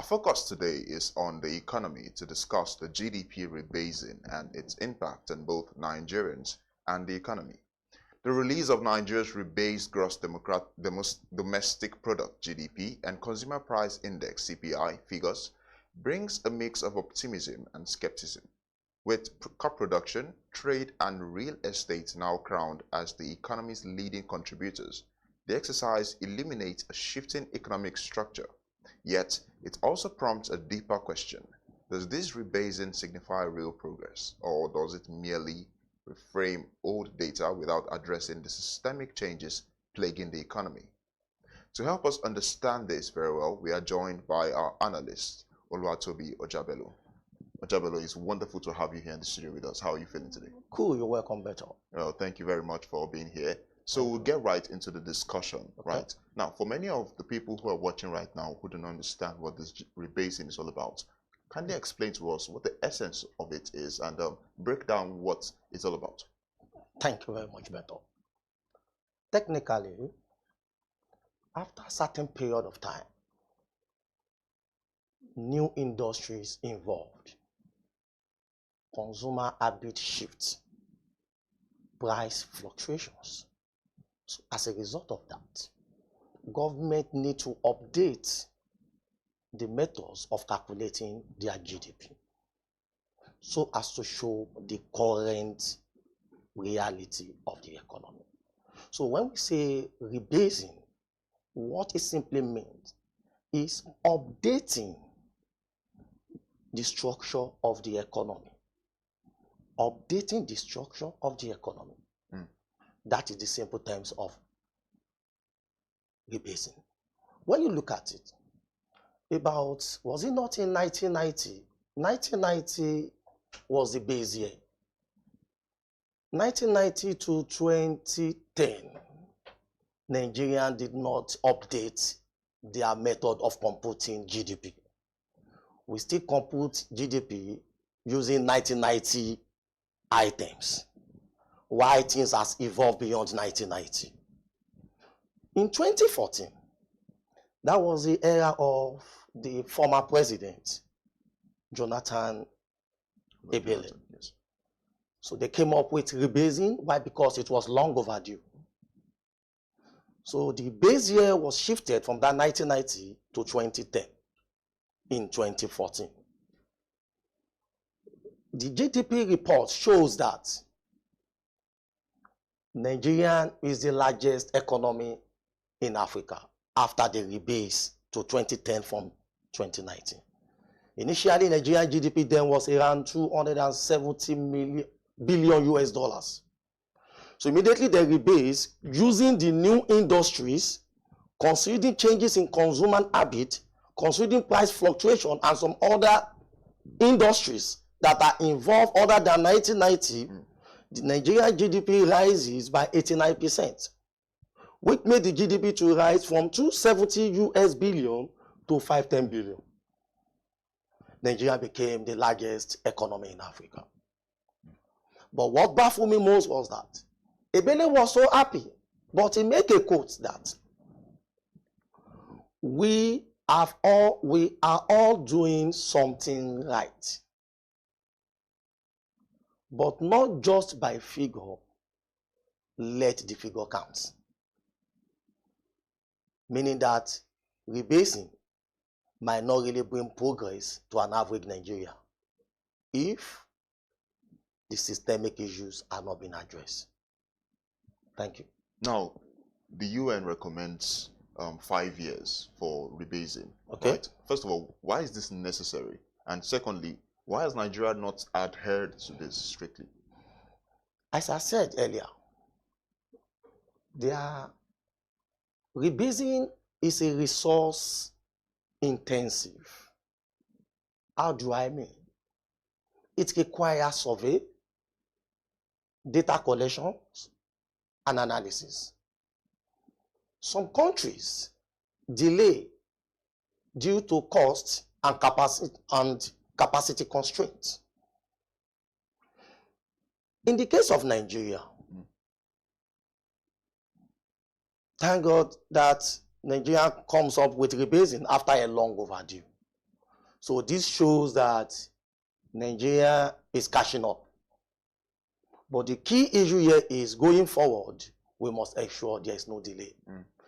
focus today is on the economy to discuss the GDP rebasing and its impact on both Nigerians and the economy. The release of Nigeria's rebased gross domestic product GDP and consumer price index CPI figures brings a mix of optimism and skepticism. With crop production, trade and real estate now crowned as the economy's leading contributors, the exercise illuminates a shifting economic structure. Yet, it also prompts a deeper question. Does this rebasing signify real progress, or does it merely reframe old data without addressing the systemic changes plaguing the economy? To help us understand this very well, we are joined by our analyst, Oluwatobi Ojabelo. Ojabelo, it's wonderful to have you here in the studio with us. How are you feeling today? Cool, you're welcome, Beto. Well, thank you very much for being here. So we'll get right into the discussion, right? Now, for many of the people who are watching right now who don't understand what this rebasing is all about, can they explain to us what the essence of it is and break down what it's all about? Thank you very much, Beto. Technically, after a certain period of time, new industries involved, consumer habit shifts, price fluctuations. So as a result of that, government need to update the methods of calculating their GDP so as to show the current reality of the economy. So when we say rebasing, what it simply means is updating the structure of the economy. Updating the structure of the economy. That is the simple terms of rebasing. When you look at it, was it not in 1990? 1990 was the base year. 1990 to 2010, Nigerians did not update their method of computing GDP. We still compute GDP using 1990 items. Why things has evolved beyond 1990. In 2014, that was the era of the former president, Jonathan Ebele. Yes. So they came up with rebasing. Why? Because it was long overdue. So the base year was shifted from that 1990 to 2010 in 2014. The GDP report shows that Nigeria is the largest economy in Africa after the rebase to 2010 from 2019. Initially, Nigeria GDP then was around 270 billion US dollars. So immediately they rebase using the new industries, considering changes in consumer habit, considering price fluctuation and some other industries that are involved other than 1990. The Nigerian GDP rises by 89%, which made the GDP to rise from 270 US billion to 510 billion. Nigeria became the largest economy in Africa. But what baffled me most was that Ebele was so happy, but he made a quote that we are all doing something right. But not just by figure, let the figure count. Meaning that rebasing might not really bring progress to an average Nigeria if the systemic issues are not being addressed. Thank you. Now, the UN recommends 5 years for rebasing. Okay. Right? First of all, why is this necessary? And secondly, why has Nigeria not adhered to this strictly? As I said earlier, rebasing is a resource intensive. How do I mean? It requires survey, data collections, and analysis. Some countries delay due to cost and capacity constraints. In the case of Nigeria, thank God that Nigeria comes up with rebasing after a long overdue. So this shows that Nigeria is catching up. But the key issue here is going forward, we must ensure there is no delay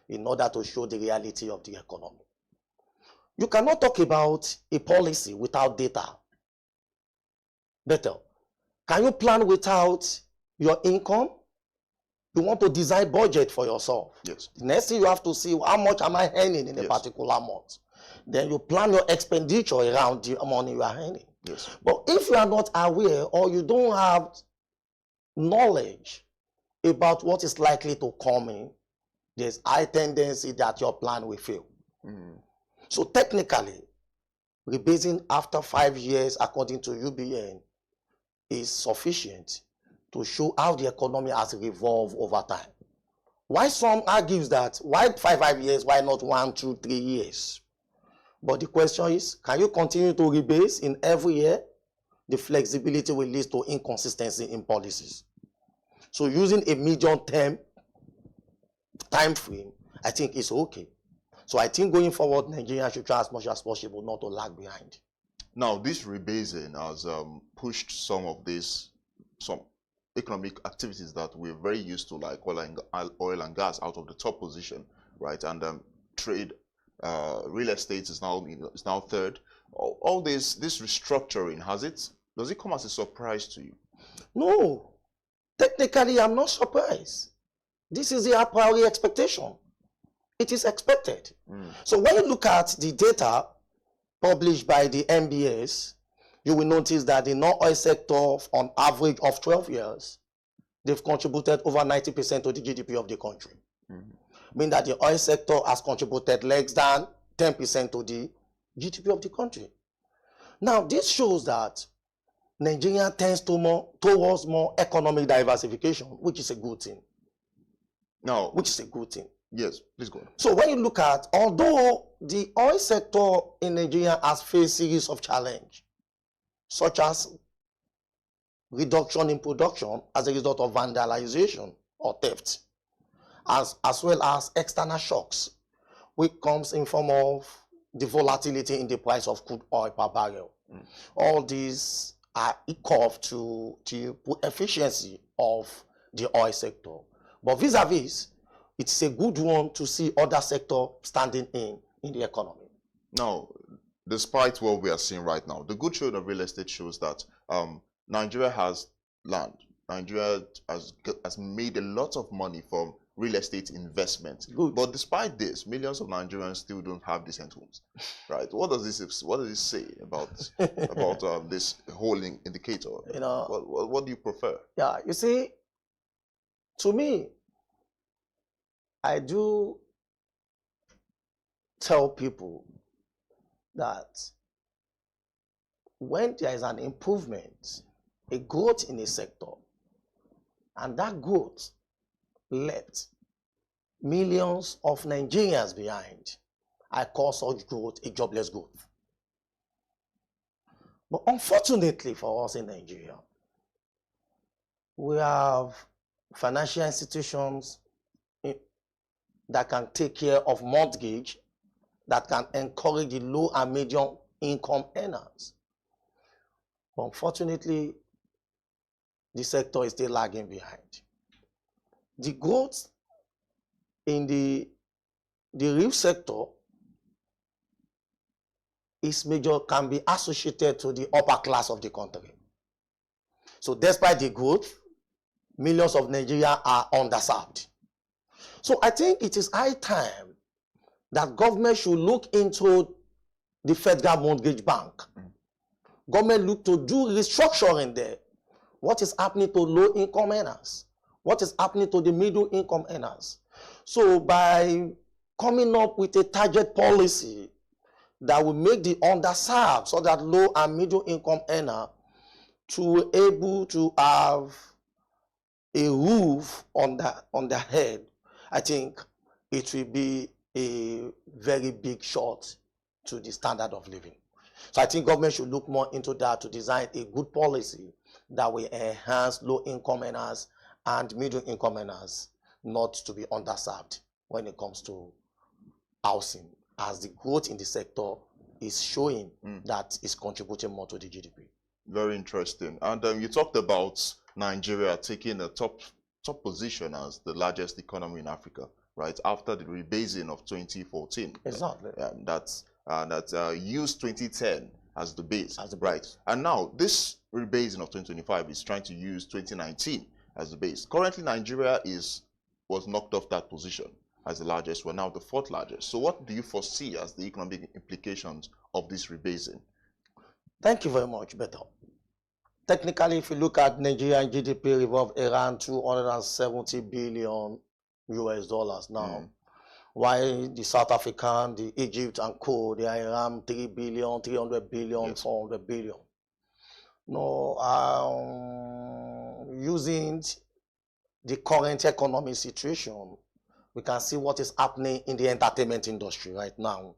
in order to show the reality of the economy. You cannot talk about a policy without data. Better. Can you plan without your income? You want to design budget for yourself. Yes. The next thing you have to see, how much am I earning in a particular month? Then you plan your expenditure around the money you are earning. Yes. But if you are not aware or you don't have knowledge about what is likely to come in, there's high tendency that your plan will fail. So technically, rebasing after 5 years, according to UBN, is sufficient to show how the economy has evolved over time. Why some argues that, why 5 years, why not 1, 2, 3 years? But the question is, can you continue to rebase in every year? The flexibility will lead to inconsistency in policies. So using a medium-term time frame, I think is okay. So I think going forward, Nigeria should try as much as possible not to lag behind. Now, this rebasing has pushed some economic activities that we're very used to, like oil and gas, out of the top position, right? And trade, real estate is now third. All this restructuring, does it come as a surprise to you? No, technically, I'm not surprised. This is the a priori expectation. It is expected. So when you look at the data published by the MBS, you will notice that the non-oil sector, on average of 12 years, they've contributed over 90% to the GDP of the country. Meaning that the oil sector has contributed less than 10% to the GDP of the country. Now, this shows that Nigeria tends towards more economic diversification, which is a good thing. No. Which is a good thing. Yes, please go on. So when you look at, although the oil sector in Nigeria has faced a series of challenges, such as reduction in production as a result of vandalization or theft, as well as external shocks, which comes in form of the volatility in the price of crude oil per barrel. All these are equal to the efficiency of the oil sector. But vis-a-vis, it's a good one to see other sectors standing in the economy. Now, despite what we are seeing right now, the good trade of real estate shows that Nigeria has land. Nigeria has made a lot of money from real estate investment. Good. But despite this, millions of Nigerians still don't have decent homes, right? What does this say about this whole indicator? You know, what do you prefer? Yeah, you see, to me, I do tell people that when there is an improvement, a growth in a sector, and that growth left millions of Nigerians behind, I call such growth a jobless growth. But unfortunately for us in Nigeria, we have financial institutions that can take care of mortgage, that can encourage the low and medium income earners. But unfortunately, the sector is still lagging behind. The growth in the real sector can be associated to the upper class of the country. So despite the growth, millions of Nigerians are underserved. So I think it is high time that government should look into the Federal Mortgage Bank. Government look to do restructuring there. What is happening to low-income earners? What is happening to the middle-income earners? So by coming up with a target policy that will make the underserved, so that low and middle-income earner to able to have a roof on their head, I think it will be a very big shot to the standard of living. So I think government should look more into that to design a good policy that will enhance low-income earners and middle-income earners not to be underserved when it comes to housing, as the growth in the sector is showing that it's contributing more to the GDP. Very interesting. And you talked about Nigeria taking a top position as the largest economy in Africa, right, after the rebasing of 2014. Exactly. That used 2010 as the base, right? And now this rebasing of 2025 is trying to use 2019 as the base. Currently, Nigeria was knocked off that position as the largest. We're now the fourth largest. So what do you foresee as the economic implications of this rebasing? Thank you very much, Beto. Technically, if you look at Nigerian GDP, revolve around 270 billion US dollars now. While the South African, the Egypt and co, they are around 3 billion, 300 billion, yes. 400 billion. No, using the current economic situation, we can see what is happening in the entertainment industry right now.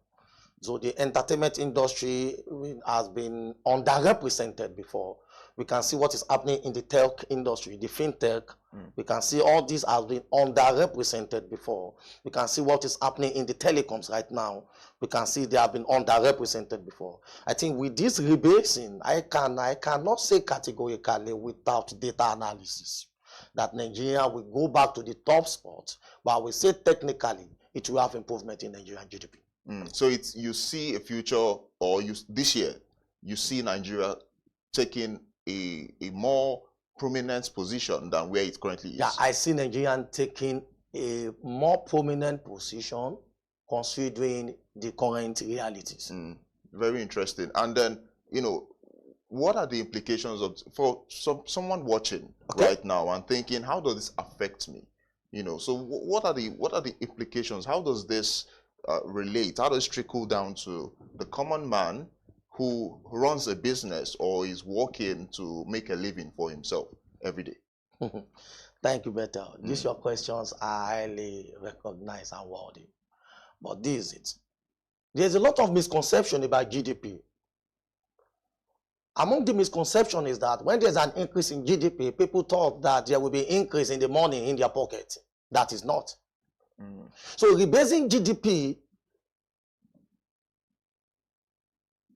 So the entertainment industry has been underrepresented before. We can see what is happening in the tech industry, the fintech. We can see all these has been underrepresented before. We can see what is happening in the telecoms right now. We can see they have been underrepresented before. I think with this rebasing, I cannot say categorically without data analysis that Nigeria will go back to the top spot, but I will say technically it will have improvement in Nigerian GDP. So you see a future, or this year, you see Nigeria taking a more prominent position than where it currently is. Yeah, I see Nigeria taking a more prominent position considering the current realities. Very interesting. And then, what are the implications for someone watching right now and thinking, how does this affect me? So what are the implications? How does this relate? How does it trickle down to the common man who runs a business or is working to make a living for himself every day? Thank you, Beto. These your questions are highly recognized and worthy. But this is it. There's a lot of misconception about GDP. Among the misconception is that when there's an increase in GDP, people thought that there will be increase in the money in their pocket. That is not. So rebasing GDP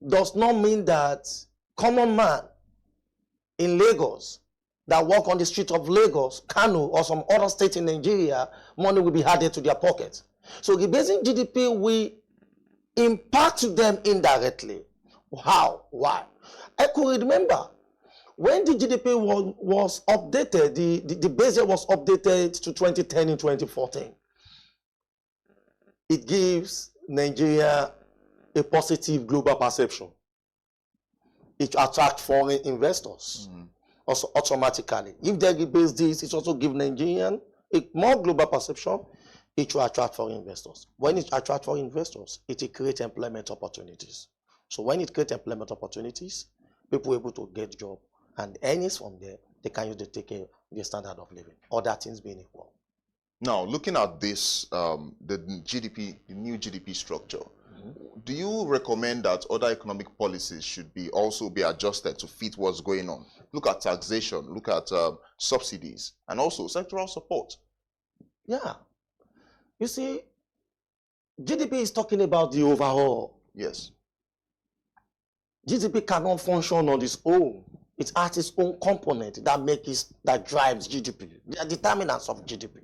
does not mean that common man in Lagos that walk on the street of Lagos, Kano, or some other state in Nigeria, money will be added to their pocket. So rebasing GDP will impact them indirectly. How? Why? I could remember when the GDP was updated, the base year was updated to 2010 in 2014. It gives Nigeria a positive global perception. It attracts foreign investors also automatically. If they rebase this, it also gives Nigerian a more global perception. It will attract foreign investors. When it attracts foreign investors, it will create employment opportunities. So when it creates employment opportunities, people are able to get job and earnings from there, they can use to take care of their standard of living. Other things being equal. Now, looking at this, the new GDP structure, do you recommend that other economic policies should also be adjusted to fit what's going on? Look at taxation, look at subsidies, and also sectoral support. Yeah. You see, GDP is talking about the overall. Yes. GDP cannot function on its own. It has its own component that drives GDP. They are determinants of GDP.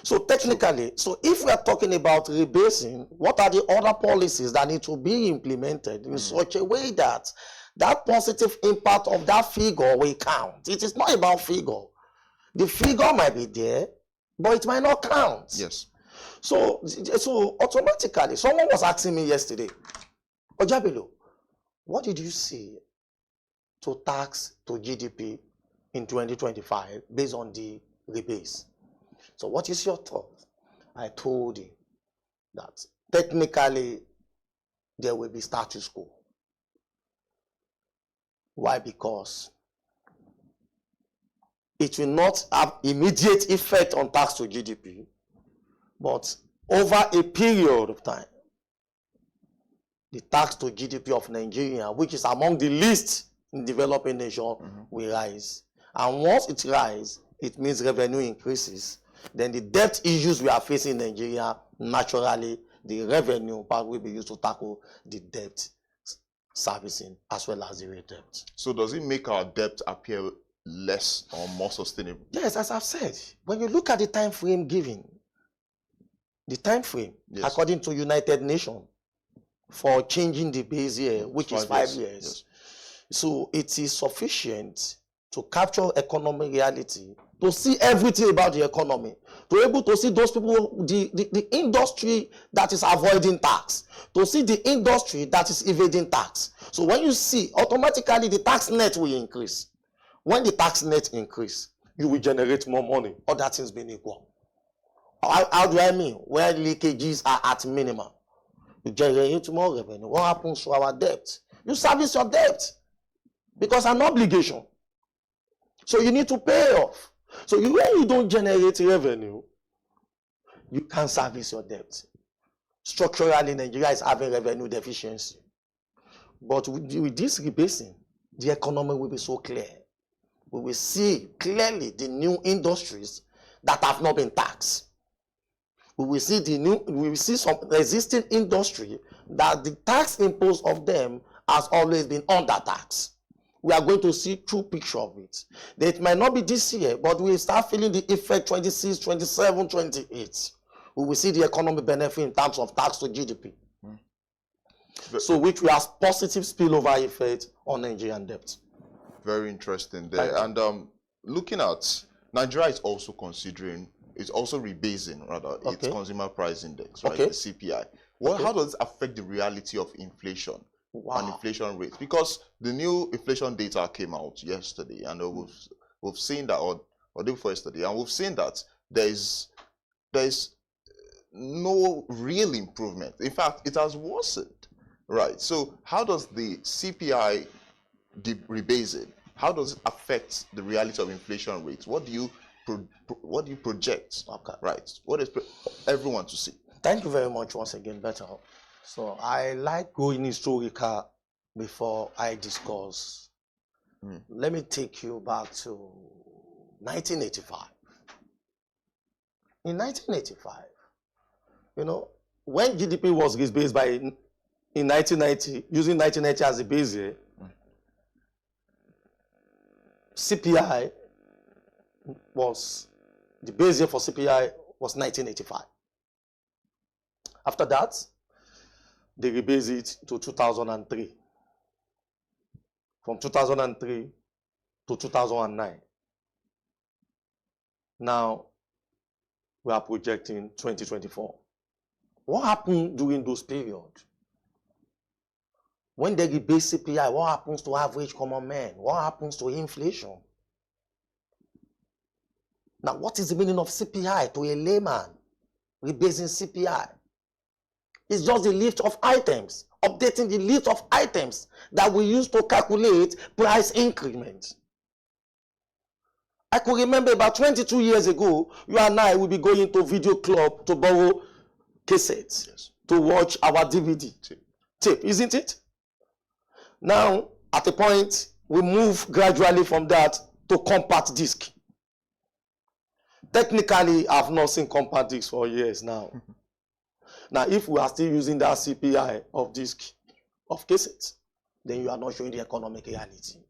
So technically, if we are talking about rebasing, what are the other policies that need to be implemented in such a way that that positive impact of that figure will count? It is not about figure. The figure might be there, but it might not count. Yes. So automatically, someone was asking me yesterday, Ojabelo, what did you see to tax to GDP in 2025 based on the rebase? So what is your thought? I told him that technically there will be status quo. Why? Because it will not have immediate effect on tax to GDP, but over a period of time, the tax to GDP of Nigeria, which is among the least in developing nation, will rise. And once it rises, it means revenue increases. Then the debt issues we are facing in Nigeria naturally the revenue part will be used to tackle the debt servicing as well as the rate debt. So does it make our debt appear less or more sustainable? Yes, as I've said, when you look at the time frame given, the time frame, yes, according to United Nations, for changing the base year, which is 5 years. Yes. So it is sufficient to capture economic reality, to see everything about the economy, to be able to see those people, the industry that is avoiding tax, to see the industry that is evading tax. So when you see, automatically the tax net will increase. When the tax net increase, you will generate more money, other things being equal. How do I mean? Where leakages are at minimum, you generate more revenue. What happens to our debt? You service your debt because an obligation. So you need to pay off. So when you don't generate revenue, you can't service your debt. Structurally, Nigeria is having revenue deficiency. But with this rebasing, the economy will be so clear. We will see clearly the new industries that have not been taxed. We will see some existing industry that the tax imposed of them has always been under tax. We are going to see true picture of it. It might not be this year, but we will start feeling the effect 26, 27, 28. We will see the economic benefit in terms of tax to GDP. So which will have positive spillover effect on Nigerian debt. Very interesting there. And looking at, Nigeria is also considering, it's also rebasing rather, its consumer price index, right? The CPI. How does it affect the reality of inflation? Wow. And inflation rates? Because the new inflation data came out yesterday, and we've seen that, or day before yesterday, and we've seen that there's no real improvement. In fact, it has worsened, right? So how does the CPI rebasing, how does it affect the reality of inflation rates? What do you project? Right? What is everyone to see? Thank you very much once again, Better. So I like going historical before I discuss. Let me take you back to 1985. In 1985, you know, when GDP was rebased in 1990, using 1990 as a base year, CPI was, the base year for CPI was 1985. After that, they rebased it to 2003. From 2003 to 2009. Now, we are projecting 2024. What happened during those periods? When they rebase CPI, what happens to average common man? What happens to inflation? Now, what is the meaning of CPI to a layman? Rebasing CPI. It's just the list of items, updating the list of items that we use to calculate price increment. I could remember about 22 years ago, you and I will be going to video club to borrow cassettes to watch our DVD tape, isn't it? Now, at a point, we move gradually from that to compact disc. Technically, I've not seen compact disc for years now. Now, if we are still using that CPI of disc, of cassettes, then you are not showing the economic reality.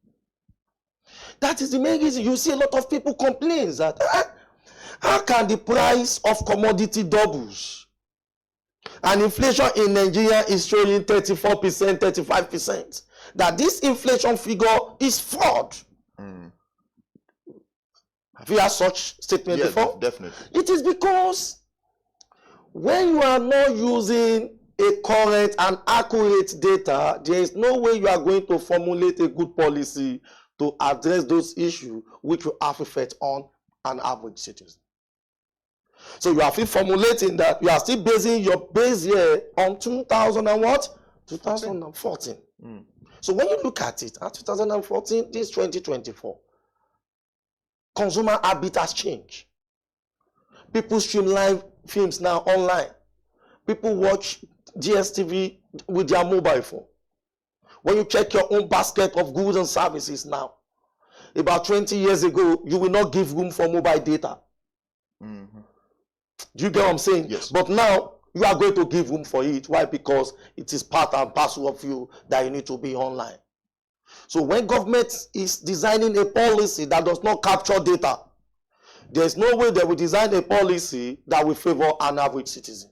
That is the main reason you see a lot of people complain that how can the price of commodity doubles? And inflation in Nigeria is showing 34%, 35%. That this inflation figure is fraud. Have you heard such statement before? Definitely. It is because when you are not using a current and accurate data, there is no way you are going to formulate a good policy to address those issues which will have effect on an average citizen. So you are still formulating that, you are still basing your base year on 2014. So when you look at it, at 2014, this 2024, consumer habit has changed. People stream live films now online. People watch DSTV with their mobile phone. When you check your own basket of goods and services now, about 20 years ago, you will not give room for mobile data. Do you get what I'm saying? Yes. But now, you are going to give room for it. Why? Because it is part and parcel of you that you need to be online. So when government is designing a policy that does not capture data, there's no way they will design a policy that will favor an average citizen.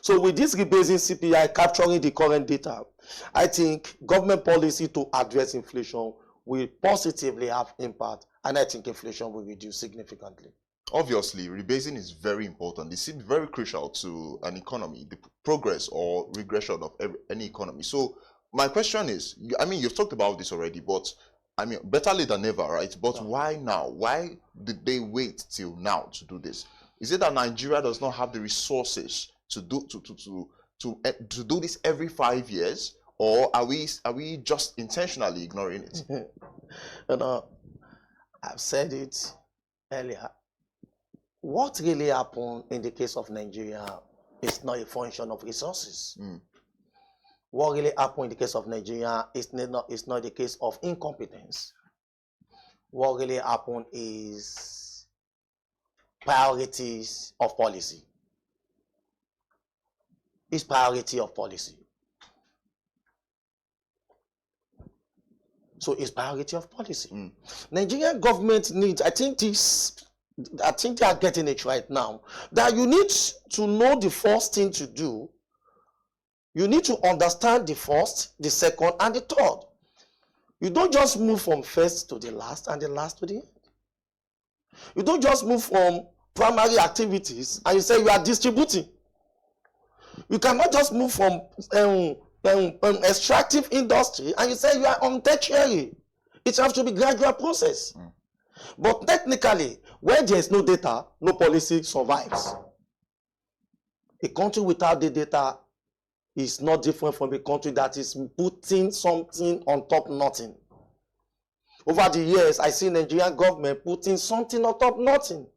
So with this rebasing CPI capturing the current data, I think government policy to address inflation will positively have impact, and I think inflation will reduce significantly. Obviously, rebasing is very important. It seems very crucial to an economy, the progress or regression of any economy. So my question is, I mean, you've talked about this already, but I mean, better late than never, right? But why now? Why did they wait till now to do this? Is it that Nigeria does not have the resources to do this every 5 years, or are we just intentionally ignoring it? I've said it earlier. What really happened in the case of Nigeria is not a function of resources. What really happened in the case of Nigeria is not the case of incompetence. What really happened is priorities of policy. It's priority of policy. So it's priority of policy. Nigerian government needs, I think they are getting it right now, that you need to know the first thing to do. You need to understand the first, the second, and the third. You don't just move from first to the last and the last to the end. You don't just move from primary activities and you say you are distributing. You cannot just move from extractive industry and you say you are on tertiary. It has to be a gradual process. But technically, where there is no data, no policy survives. A country without the data is not different from a country that is putting something on top nothing. Over the years, I see Nigerian government putting something on top nothing.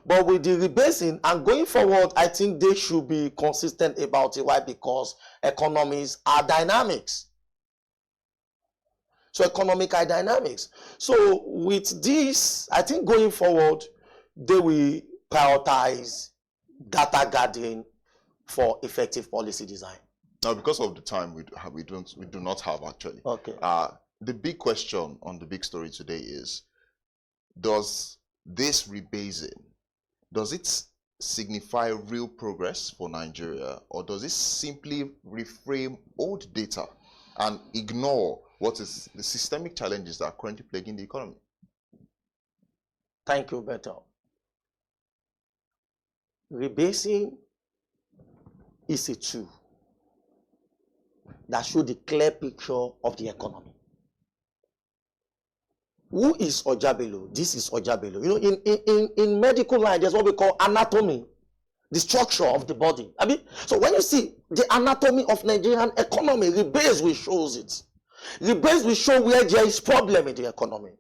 But with the rebasing and going forward, I think they should be consistent about it. Why? Because economies are dynamics. So economic are dynamics. So with this, I think going forward, they will prioritize data gathering for effective policy design. Now, because of the time we do not have actually. Okay. The big question on the big story today is, does this rebasing, does it signify real progress for Nigeria, or does it simply reframe old data and ignore what is the systemic challenges that are currently plaguing the economy? Thank you, Beto. Rebasing is a tool that shows the clear picture of the economy. Who is Ojabelo? This is Ojabelo. You know, in medical line, there's what we call anatomy, the structure of the body. I mean, so when you see the anatomy of Nigerian economy, rebase will shows it. Rebase will show where there is problem in the economy.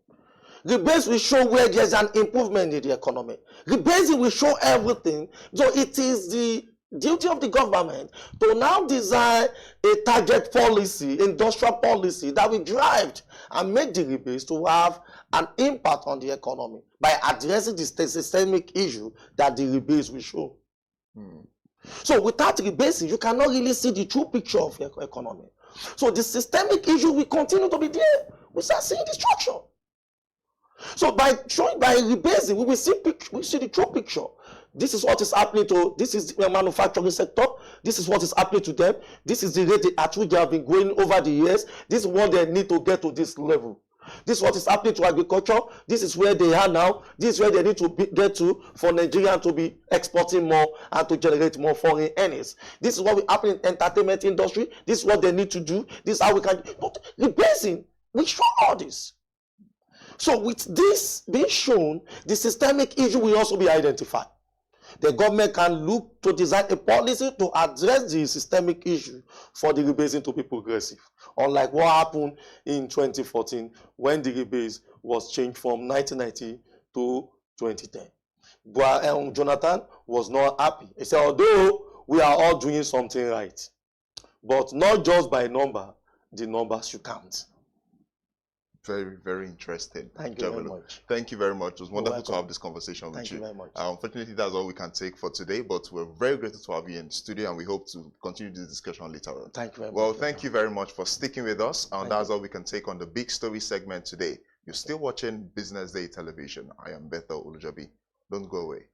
Rebase will show where there is an improvement in the economy. Rebasing will show everything. So it is the duty of the government to now design a target policy, industrial policy that will drive and make the rebase to have an impact on the economy by addressing the systemic issue that the rebase will show. So without rebasing, you cannot really see the true picture of the economy. So the systemic issue will continue to be there. We start seeing the structure. So by rebasing, we will see the true picture. This is what is happening to, this is the manufacturing sector. This is what is happening to them. This is the rate at which they have been growing over the years. This is what they need to get to this level. This is what is happening to agriculture. This is where they are now. This is where they need to get to for Nigeria to be exporting more and to generate more foreign earnings. This is what will happen in entertainment industry. This is what they need to do. This is how we can. But rebasing, we show all this. So with this being shown, the systemic issue will also be identified. The government can look to design a policy to address the systemic issue for the rebasing to be progressive. Unlike what happened in 2014 when the rebase was changed from 1990 to 2010. But Jonathan was not happy. He said, although we are all doing something right, but not just by number, the numbers should count. Very, very interesting. Thank you very much. Thank you very much. It was wonderful to have this conversation with you. Thank you very much. Unfortunately, that's all we can take for today, but we're very grateful to have you in the studio, and we hope to continue this discussion later on. Thank you very much. Well, thank you very much for sticking with us, and that's all we can take on the Big Story segment today. You're still watching Business Day Television. I am Bethel Olujobi. Don't go away.